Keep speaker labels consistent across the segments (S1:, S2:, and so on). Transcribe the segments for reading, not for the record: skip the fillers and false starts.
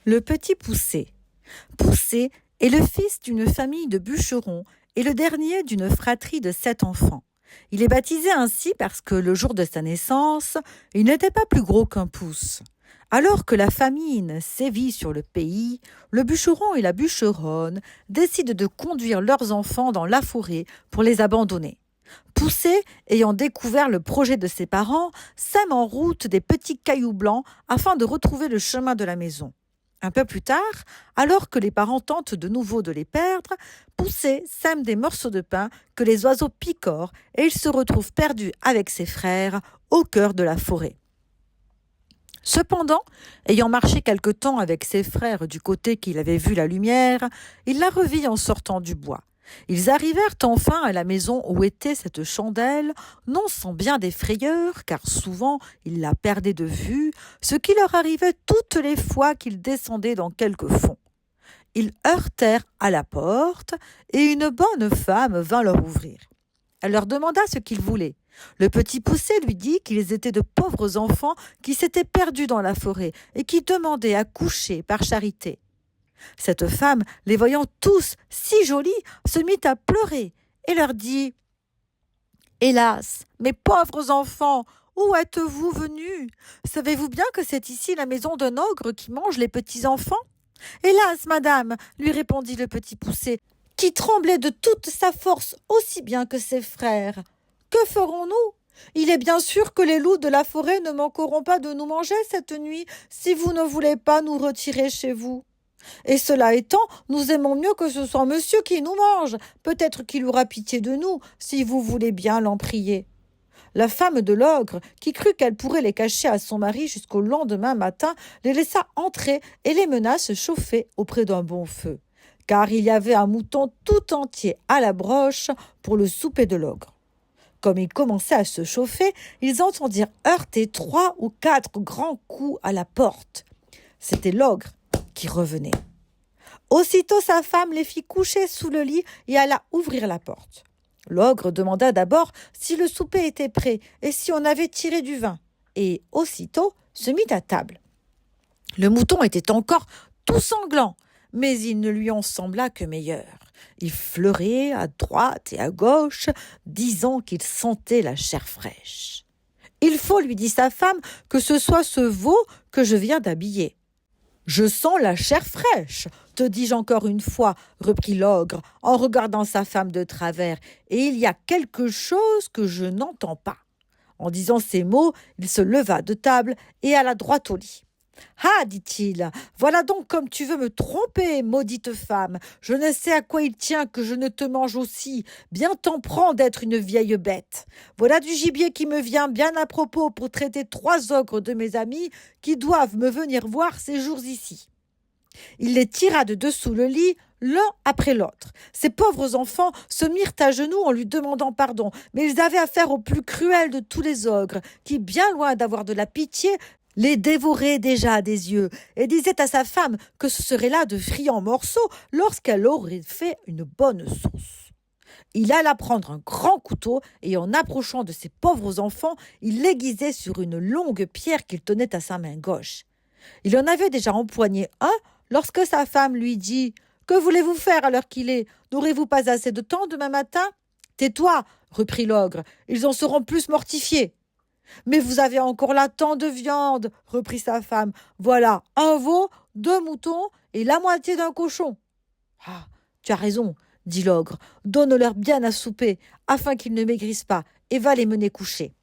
S1: Le petit Poucet. Poucet est le fils d'une famille de bûcherons et le dernier d'une fratrie de 7 enfants. Il est baptisé ainsi parce que le jour de sa naissance, il n'était pas plus gros qu'un pouce. Alors que la famine sévit sur le pays, le bûcheron et la bûcheronne décident de conduire leurs enfants dans la forêt pour les abandonner. Poucet, ayant découvert le projet de ses parents, sème en route des petits cailloux blancs afin de retrouver le chemin de la maison. Un peu plus tard, alors que les parents tentent de nouveau de les perdre, Poucet sème des morceaux de pain que les oiseaux picorent et il se retrouve perdu avec ses frères au cœur de la forêt. Cependant, ayant marché quelque temps avec ses frères du côté qu'il avait vu la lumière, il la revit en sortant du bois. Ils arrivèrent enfin à la maison où était cette chandelle, non sans bien des frayeurs, car souvent ils la perdaient de vue, ce qui leur arrivait toutes les fois qu'ils descendaient dans quelque fond. Ils heurtèrent à la porte, et une bonne femme vint leur ouvrir. Elle leur demanda ce qu'ils voulaient. Le petit Poucet lui dit qu'ils étaient de pauvres enfants qui s'étaient perdus dans la forêt et qui demandaient à coucher par charité. Cette femme, les voyant tous si jolis, se mit à pleurer et leur dit « Hélas, mes pauvres enfants, où êtes-vous venus? Savez-vous bien que c'est ici la maison d'un ogre qui mange les petits enfants ?»« Hélas, madame, lui répondit le petit Poucet, qui tremblait de toute sa force aussi bien que ses frères. Que ferons-nous? Il est bien sûr que les loups de la forêt ne manqueront pas de nous manger cette nuit si vous ne voulez pas nous retirer chez vous. Et cela étant, nous aimons mieux que ce soit monsieur qui nous mange. Peut-être qu'il aura pitié de nous, si vous voulez bien l'en prier. » La femme de l'ogre, qui crut qu'elle pourrait les cacher à son mari jusqu'au lendemain matin, les laissa entrer et les mena se chauffer auprès d'un bon feu, car il y avait un mouton tout entier à la broche pour le souper de l'ogre. Comme ils commençaient à se chauffer, ils entendirent heurter 3 ou 4 grands coups à la porte. C'était l'ogre qui revenait. Aussitôt sa femme les fit coucher sous le lit et alla ouvrir la porte. L'ogre demanda d'abord si le souper était prêt et si on avait tiré du vin, et aussitôt se mit à table. Le mouton était encore tout sanglant, mais il ne lui en sembla que meilleur. Il fleurait à droite et à gauche, disant qu'il sentait la chair fraîche. « Il faut, lui dit sa femme, que ce soit ce veau que je viens d'habiller. »« Je sens la chair fraîche, te dis-je encore une fois, reprit l'ogre en regardant sa femme de travers, et il y a quelque chose que je n'entends pas. » En disant ces mots, il se leva de table et alla droit au lit. « Ah, dit-il, voilà donc comme tu veux me tromper, maudite femme. Je ne sais à quoi il tient que je ne te mange aussi. Bien t'en prends d'être une vieille bête. Voilà du gibier qui me vient bien à propos pour traiter 3 ogres de mes amis qui doivent me venir voir ces jours ici. » Il les tira de dessous le lit, l'un après l'autre. Ces pauvres enfants se mirent à genoux en lui demandant pardon, mais ils avaient affaire au plus cruel de tous les ogres, qui, bien loin d'avoir de la pitié, les dévorait déjà des yeux, et disait à sa femme que ce serait là de friands morceaux lorsqu'elle aurait fait une bonne sauce. Il alla prendre un grand couteau, et en approchant de ces pauvres enfants, il l'aiguisait sur une longue pierre qu'il tenait à sa main gauche. Il en avait déjà empoigné un, lorsque sa femme lui dit « Que voulez-vous faire à l'heure qu'il est? N'aurez-vous pas assez de temps demain matin ?»« Tais-toi, reprit l'ogre, ils en seront plus mortifiés. »« Mais vous avez encore là tant de viande, reprit sa femme. Voilà, un veau, 2 moutons et la moitié d'un cochon. »« Ah, tu as raison, dit l'ogre, donne-leur bien à souper, afin qu'ils ne maigrissent pas, et va les mener coucher. »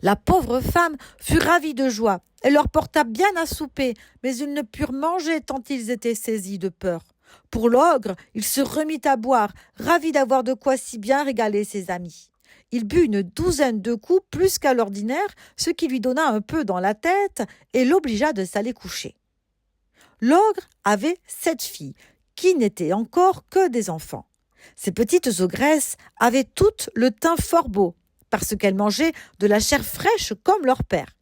S1: La pauvre femme fut ravie de joie. Elle leur porta bien à souper, mais ils ne purent manger tant ils étaient saisis de peur. Pour l'ogre, il se remit à boire, ravi d'avoir de quoi si bien régaler ses amis. Il but une 12aine de coups plus qu'à l'ordinaire, ce qui lui donna un peu dans la tête et l'obligea de s'aller coucher. L'ogre avait 7 filles, qui n'étaient encore que des enfants. Ces petites ogresses avaient toutes le teint fort beau, parce qu'elles mangeaient de la chair fraîche comme leur père.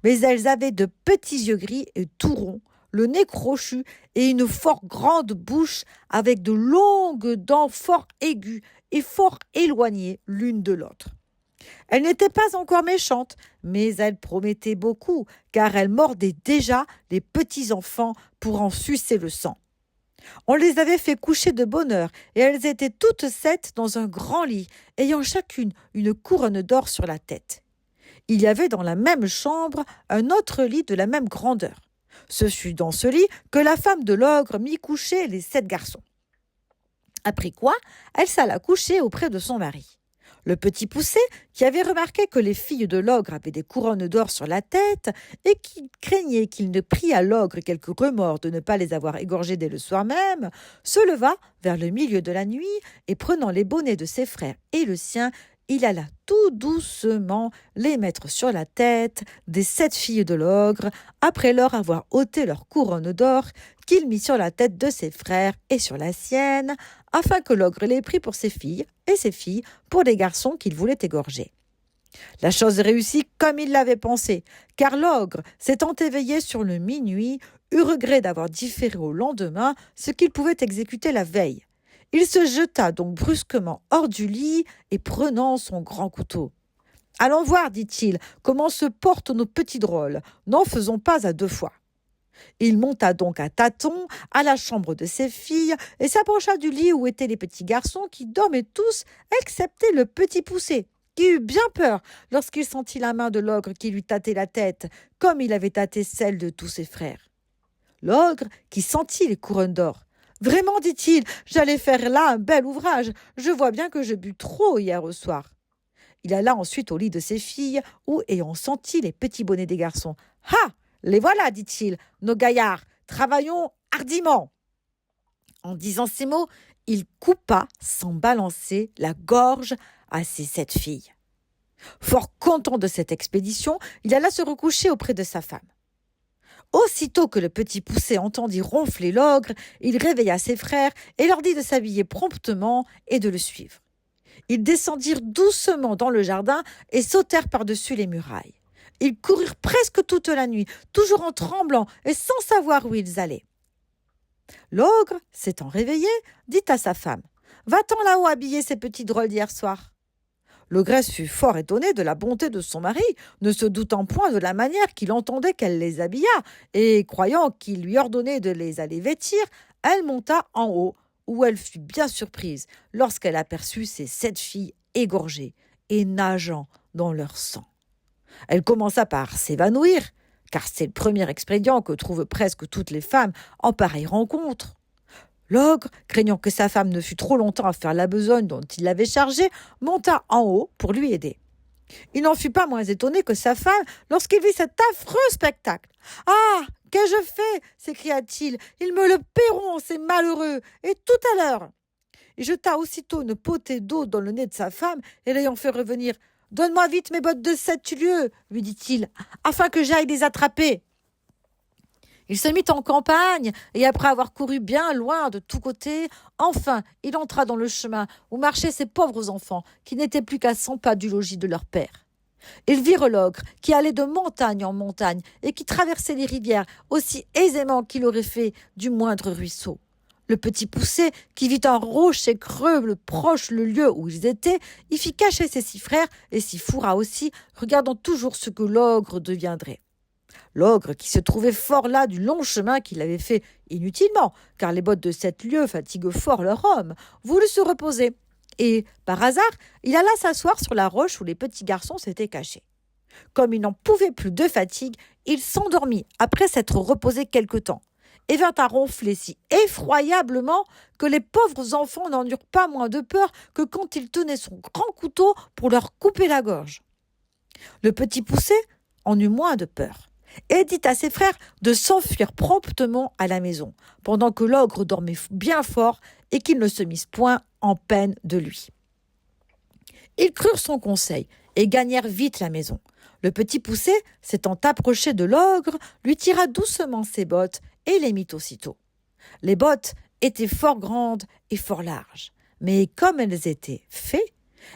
S1: Mais elles avaient de petits yeux gris et tout ronds, le nez crochu et une fort grande bouche avec de longues dents fort aiguës et fort éloignées l'une de l'autre. Elle n'était pas encore méchante, mais elle promettait beaucoup, car elle mordait déjà les petits enfants pour en sucer le sang. On les avait fait coucher de bonne heure, et elles étaient toutes sept dans un grand lit, ayant chacune une couronne d'or sur la tête. Il y avait dans la même chambre un autre lit de la même grandeur. Ce fut dans ce lit que la femme de l'ogre mit coucher les 7 garçons. Après quoi, elle s'alla coucher auprès de son mari. Le petit Poucet, qui avait remarqué que les filles de l'ogre avaient des couronnes d'or sur la tête et qui craignait qu'il ne prît à l'ogre quelque remords de ne pas les avoir égorgées dès le soir même, se leva vers le milieu de la nuit et prenant les bonnets de ses frères et le sien, il alla tout doucement les mettre sur la tête des 7 filles de l'ogre, après leur avoir ôté leur couronne d'or qu'il mit sur la tête de ses frères et sur la sienne, afin que l'ogre les prît pour ses filles et ses filles pour les garçons qu'il voulait égorger. La chose réussit comme il l'avait pensé, car l'ogre, s'étant éveillé sur le minuit, eut regret d'avoir différé au lendemain ce qu'il pouvait exécuter la veille. Il se jeta donc brusquement hors du lit et prenant son grand couteau. « Allons voir, dit-il, comment se portent nos petits drôles. N'en faisons pas à 2 fois. » Il monta donc à tâtons à la chambre de ses filles et s'approcha du lit où étaient les petits garçons qui dormaient tous, excepté le petit Poucet, qui eut bien peur lorsqu'il sentit la main de l'ogre qui lui tâtait la tête, comme il avait tâté celle de tous ses frères. L'ogre, qui sentit les couronnes d'or, « Vraiment, dit-il, j'allais faire là un bel ouvrage. Je vois bien que je bus trop hier au soir. » Il alla ensuite au lit de ses filles, où, ayant senti les petits bonnets des garçons, « Ah, les voilà, dit-il, nos gaillards, travaillons hardiment. » En disant ces mots, il coupa sans balancer la gorge à ses 7 filles. Fort content de cette expédition, il alla se recoucher auprès de sa femme. Aussitôt que le petit Poucet entendit ronfler l'ogre, il réveilla ses frères et leur dit de s'habiller promptement et de le suivre. Ils descendirent doucement dans le jardin et sautèrent par-dessus les murailles. Ils coururent presque toute la nuit, toujours en tremblant et sans savoir où ils allaient. L'ogre, s'étant réveillé, dit à sa femme « Va-t'en là-haut habiller ces petits drôles d'hier soir ?» L'ogresse fut fort étonnée de la bonté de son mari, ne se doutant point de la manière qu'il entendait qu'elle les habilla, et croyant qu'il lui ordonnait de les aller vêtir, elle monta en haut, où elle fut bien surprise lorsqu'elle aperçut ses 7 filles égorgées et nageant dans leur sang. Elle commença par s'évanouir, car c'est le premier expédient que trouvent presque toutes les femmes en pareille rencontre. L'ogre, craignant que sa femme ne fût trop longtemps à faire la besogne dont il l'avait chargée, monta en haut pour lui aider. Il n'en fut pas moins étonné que sa femme lorsqu'il vit cet affreux spectacle. « Ah, qu'ai-je fait » s'écria-t-il. « Ils me le paieront, ces malheureux, et tout à l'heure !» Il jeta aussitôt une potée d'eau dans le nez de sa femme et l'ayant fait revenir. « Donne-moi vite mes bottes de 7 lieues, lui dit-il, afin que j'aille les attraper. » Il se mit en campagne, et après avoir couru bien loin de tous côtés, enfin il entra dans le chemin où marchaient ces pauvres enfants, qui n'étaient plus qu'à 100 pas du logis de leur père. Ils virent l'ogre, qui allait de montagne en montagne, et qui traversait les rivières aussi aisément qu'il aurait fait du moindre ruisseau. Le petit Poucet, qui vit un rocher creux proche le lieu où ils étaient, y fit cacher ses 6 frères, et s'y fourra aussi, regardant toujours ce que l'ogre deviendrait. L'ogre, qui se trouvait fort las du long chemin qu'il avait fait inutilement, car les bottes de 7 lieues fatiguent fort leur homme, voulut se reposer. Et, par hasard, il alla s'asseoir sur la roche où les petits garçons s'étaient cachés. Comme il n'en pouvait plus de fatigue, il s'endormit après s'être reposé quelque temps, et vint à ronfler si effroyablement que les pauvres enfants n'en eurent pas moins de peur que quand il tenait son grand couteau pour leur couper la gorge. Le petit Poucet en eut moins de peur, et dit à ses frères de s'enfuir promptement à la maison, pendant que l'ogre dormait bien fort et qu'ils ne se missent point en peine de lui. Ils crurent son conseil et gagnèrent vite la maison. Le petit Poucet, s'étant approché de l'ogre, lui tira doucement ses bottes et les mit aussitôt. Les bottes étaient fort grandes et fort larges, mais comme elles étaient fées,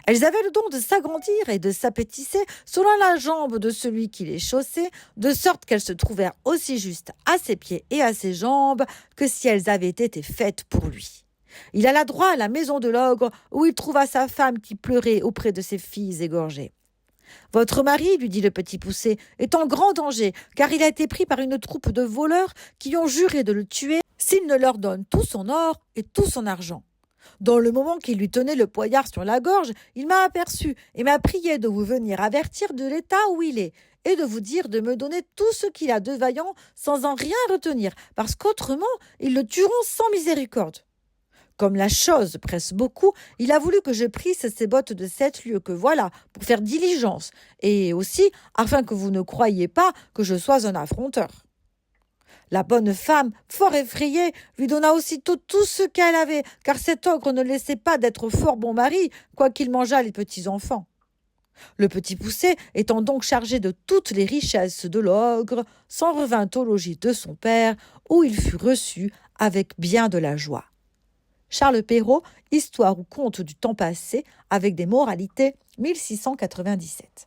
S1: elles avaient le don de s'agrandir et de s'apétisser selon la jambe de celui qui les chaussait, de sorte qu'elles se trouvèrent aussi justes à ses pieds et à ses jambes que si elles avaient été faites pour lui. Il alla droit à la maison de l'ogre, où il trouva sa femme qui pleurait auprès de ses filles égorgées. Votre mari, lui dit le petit poucet, est en grand danger, car il a été pris par une troupe de voleurs qui ont juré de le tuer s'il ne leur donne tout son or et tout son argent. Dans le moment qu'il lui tenait le poignard sur la gorge, il m'a aperçu et m'a prié de vous venir avertir de l'état où il est, et de vous dire de me donner tout ce qu'il a de vaillant sans en rien retenir, parce qu'autrement ils le tueront sans miséricorde. Comme la chose presse beaucoup, il a voulu que je prisse ces bottes de 7 lieues que voilà, pour faire diligence, et aussi afin que vous ne croyiez pas que je sois un affronteur. La bonne femme, fort effrayée, lui donna aussitôt tout ce qu'elle avait, car cet ogre ne laissait pas d'être fort bon mari, quoiqu'il mangeât les petits enfants. Le petit poucet, étant donc chargé de toutes les richesses de l'ogre, s'en revint au logis de son père, où il fut reçu avec bien de la joie. Charles Perrault, Histoire ou conte du temps passé, avec des moralités, 1697.